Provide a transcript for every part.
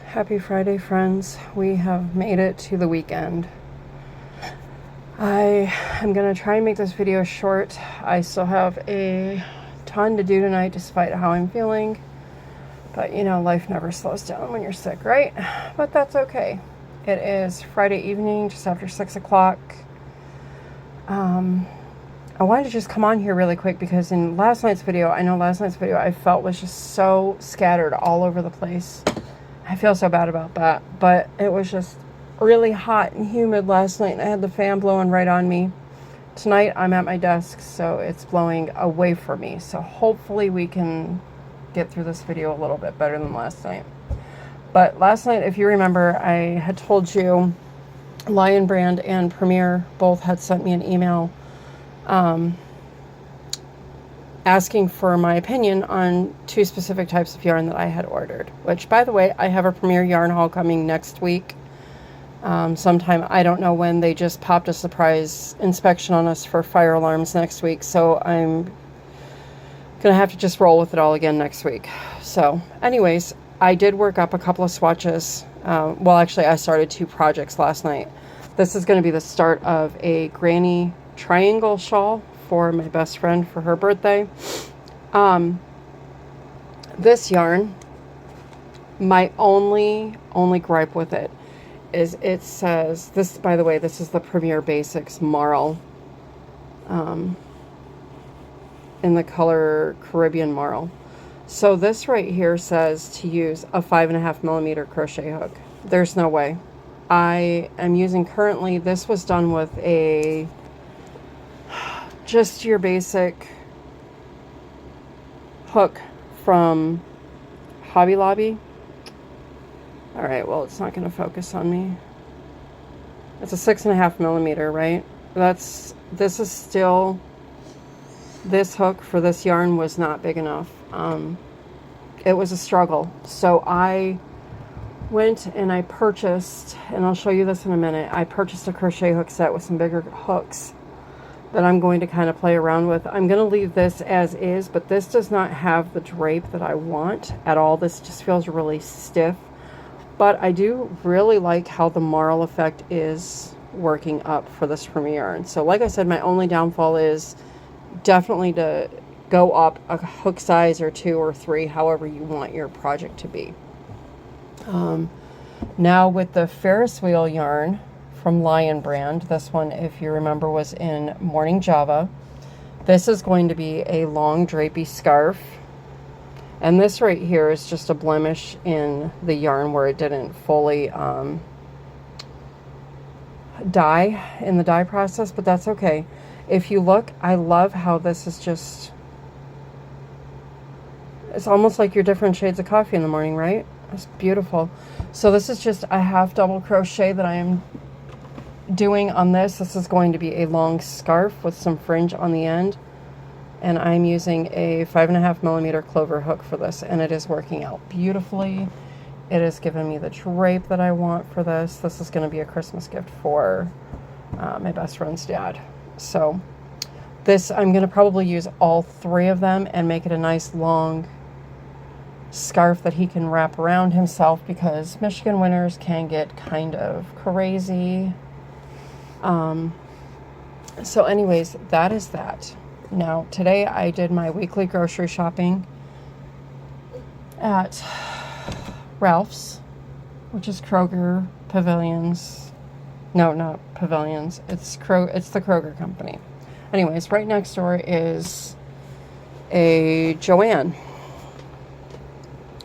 Happy Friday, friends. We have made it to the weekend. I am going to try and make this video short. I still have a ton to do tonight despite how I'm feeling. But you know, life never slows down when you're sick, right? But that's okay. It is Friday evening, just after 6 o'clock. I wanted to just come on here really quick because in last night's video, I felt was just so scattered all over the place. I feel so bad about that, but it was just really hot and humid last night and I had the fan blowing right on me. Tonight I'm at my desk, so it's blowing away from me. So hopefully we can get through this video a little bit better than last night. But last night, if you remember, I had told you Lion Brand and Premier both had sent me an email asking for my opinion on two specific types of yarn that I had ordered, which, by the way, I have a Premier yarn haul coming next week. Sometime, I don't know when. They just popped a surprise inspection on us for fire alarms next week, so I'm gonna have to just roll with it all again next week. So anyways, I did work up a couple of swatches. Well, actually, I started two projects last night. This is going to be the start of a granny triangle shawl for my best friend for her birthday. This yarn, my only gripe with it is it says, this, by the way, this is the Premier Basics Marl, in the color Caribbean Marl. So this right here says to use a 5.5 millimeter crochet hook. There's no way. I am using currently, this was done with a just your basic hook from Hobby Lobby. All right, well, it's not going to focus on me. It's a 6.5 millimeter, right? This is still, this hook for this yarn was not big enough. It was a struggle. So I went and I purchased, and I'll show you this in a minute, I purchased a crochet hook set with some bigger hooks that I'm going to kind of play around with. I'm going to leave this as is, but this does not have the drape that I want at all. This just feels really stiff. But I do really like how the marl effect is working up for this Premier yarn. So like I said, my only downfall is definitely to go up a hook size or 2 or 3, however you want your project to be. Now with the Ferris wheel yarn from Lion Brand, this one, if you remember, was in Morning Java. This is going to be a long drapey scarf. And this right here is just a blemish in the yarn where it didn't fully dye in the dye process, but that's okay. If you look, I love how this is just, it's almost like your different shades of coffee in the morning, right? It's beautiful. So this is just a half double crochet that I am doing on this. This is going to be a long scarf with some fringe on the end. And I'm using a 5.5 millimeter clover hook for this, and it is working out beautifully. It has given me the drape that I want for this. This is going to be a Christmas gift for my best friend's dad. So this, I'm going to probably use all 3 of them and make it a nice long scarf that he can wrap around himself, because Michigan winters can get kind of crazy. So anyways, that is that. Now today I did my weekly grocery shopping at Ralph's, which is Kroger Pavilions. No, not Pavilions. It's the Kroger company. Anyways, right next door is a JoAnn.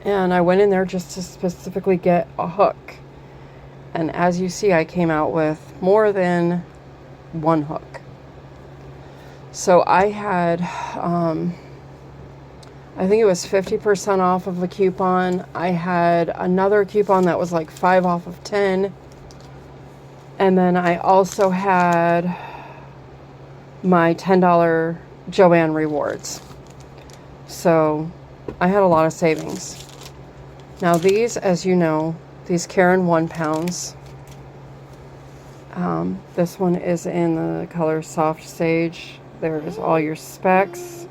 And I went in there just to specifically get a hook. And as you see, I came out with more than one hook. So I had, I think it was 50% off of a coupon. I had another coupon that was like 5 off of 10. And then I also had my $10 JoAnn rewards. So I had a lot of savings. Now these, as you know, these Karen 1 pounds. This one is in the color Soft Sage. There is all your specs.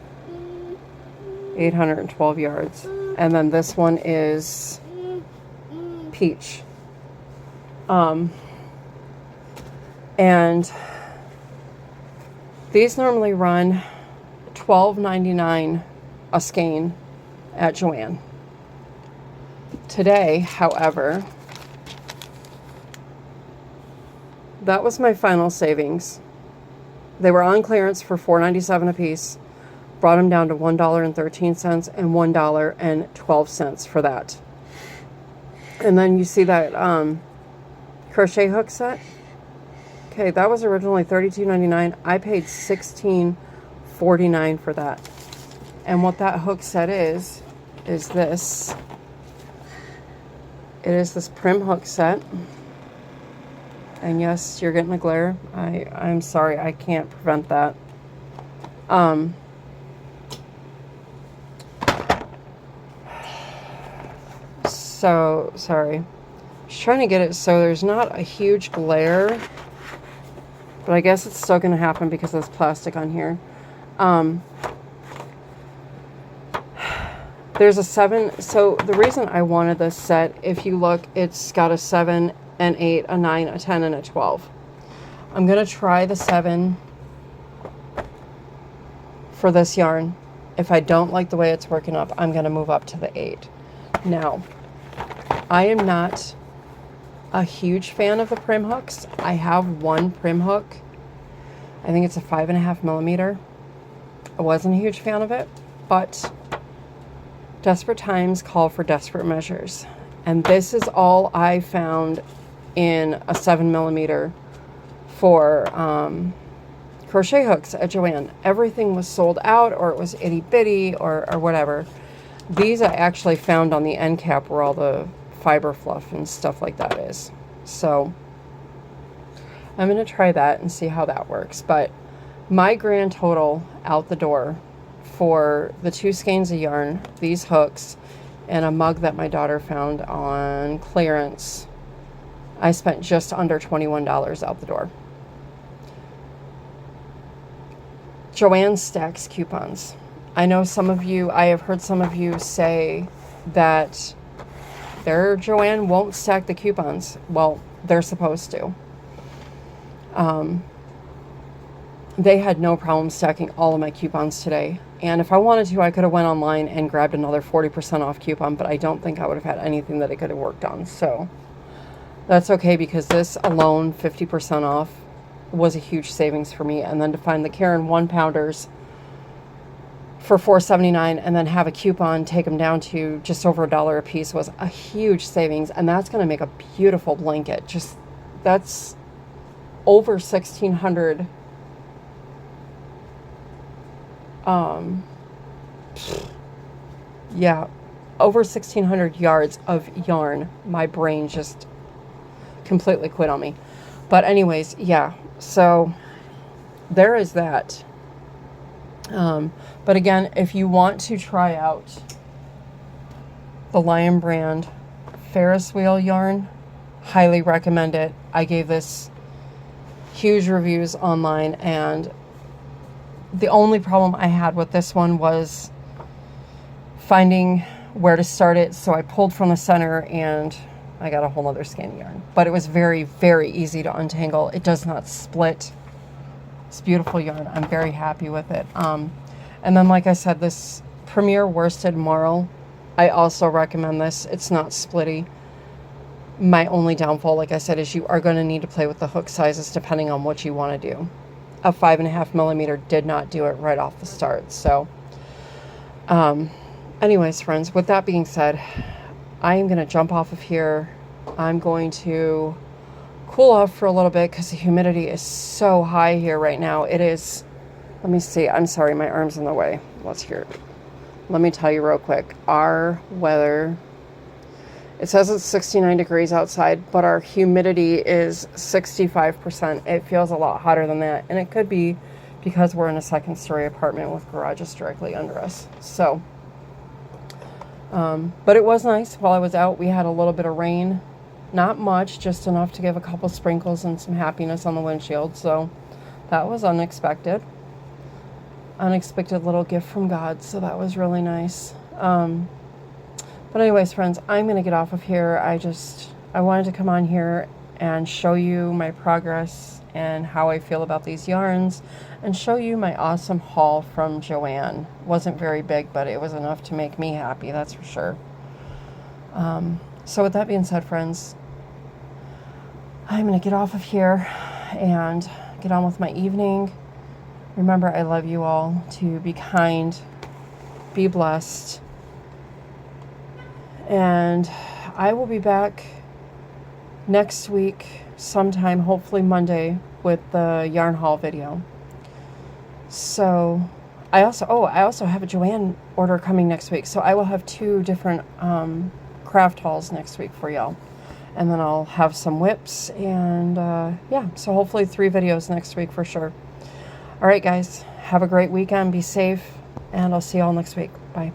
812 yards. And then this one is peach. And these normally run $12.99 a skein at JoAnn. Today, however, that was my final savings. They were on clearance for $4.97 a piece. Brought them down to $1.13 and $1.12 for that. And then you see that crochet hook set. Okay, that was originally $32.99. I paid $16.49 for that. And what that hook set is this. It is this prim hook set. And yes, you're getting a glare. I'm sorry, I can't prevent that. So, sorry. Just trying to get it so there's not a huge glare. But I guess it's still going to happen because there's plastic on here. There's a 7. So the reason I wanted this set, if you look, it's got a 7, an 8, a 9, a 10, and a 12. I'm going to try the 7 for this yarn. If I don't like the way it's working up, I'm going to move up to the 8. Now, I am not a huge fan of the prim hooks. I have one prim hook. I think it's a 5.5 millimeter. I wasn't a huge fan of it, but desperate times call for desperate measures. And this is all I found in a 7 millimeter for crochet hooks at JoAnn. Everything was sold out, or it was itty bitty, or whatever. These I actually found on the end cap where all the fiber fluff and stuff like that is. So I'm going to try that and see how that works. But my grand total out the door for the 2 skeins of yarn, these hooks, and a mug that my daughter found on clearance, I spent just under $21 out the door. JoAnn stacks coupons. I know some of you, I have heard some of you say that their JoAnn won't stack the coupons. Well, they're supposed to. They had no problem stacking all of my coupons today. And if I wanted to, I could have went online and grabbed another 40% off coupon, but I don't think I would have had anything that it could have worked on. So that's okay, because this alone, 50% off, was a huge savings for me. And then to find the Karen 1-pounders for $4.79 and then have a coupon take them down to just over $1 a piece was a huge savings. And that's going to make a beautiful blanket. Just, that's over 1,600 yeah, over 1,600 yards of yarn. My brain just completely quit on me. But anyways, yeah, so there is that. But again, if you want to try out the Lion brand Ferris wheel yarn, highly recommend it. I gave this huge reviews online, and the only problem I had with this one was finding where to start it. So I pulled from the center and I got a whole other skein of yarn. But it was very, very easy to untangle. It does not split. It's beautiful yarn. I'm very happy with it. And then, like I said, this Premier Worsted Marl, I also recommend this. It's not splitty. My only downfall, like I said, is you are going to need to play with the hook sizes depending on what you want to do. A 5.5 millimeter did not do it right off the start. So anyways, friends, with that being said, I am going to jump off of here. I'm going to cool off for a little bit because the humidity is so high here right now. It is, let me see, I'm sorry, my arm's in the way. Let's hear it. Let me tell you real quick. Our weather, it says it's 69 degrees outside, but our humidity is 65%. It feels a lot hotter than that. And it could be because we're in a second-story apartment with garages directly under us. So, but it was nice. While I was out, we had a little bit of rain. Not much, just enough to give a couple sprinkles and some happiness on the windshield. So that was unexpected. Unexpected little gift from God. So that was really nice. But anyways, friends, I'm going to get off of here. I wanted to come on here and show you my progress and how I feel about these yarns and show you my awesome haul from JoAnn. Wasn't very big, but it was enough to make me happy, that's for sure. So with that being said, friends, I'm going to get off of here and get on with my evening. Remember, I love you all. To be kind, be blessed, and I will be back next week sometime, hopefully Monday, with the yarn haul video. So I also have a JoAnn order coming next week, so I will have 2 different craft hauls next week for y'all, and then I'll have some whips, and yeah, so hopefully 3 videos next week for sure. All right, guys, have a great weekend, be safe, and I'll see y'all next week. Bye.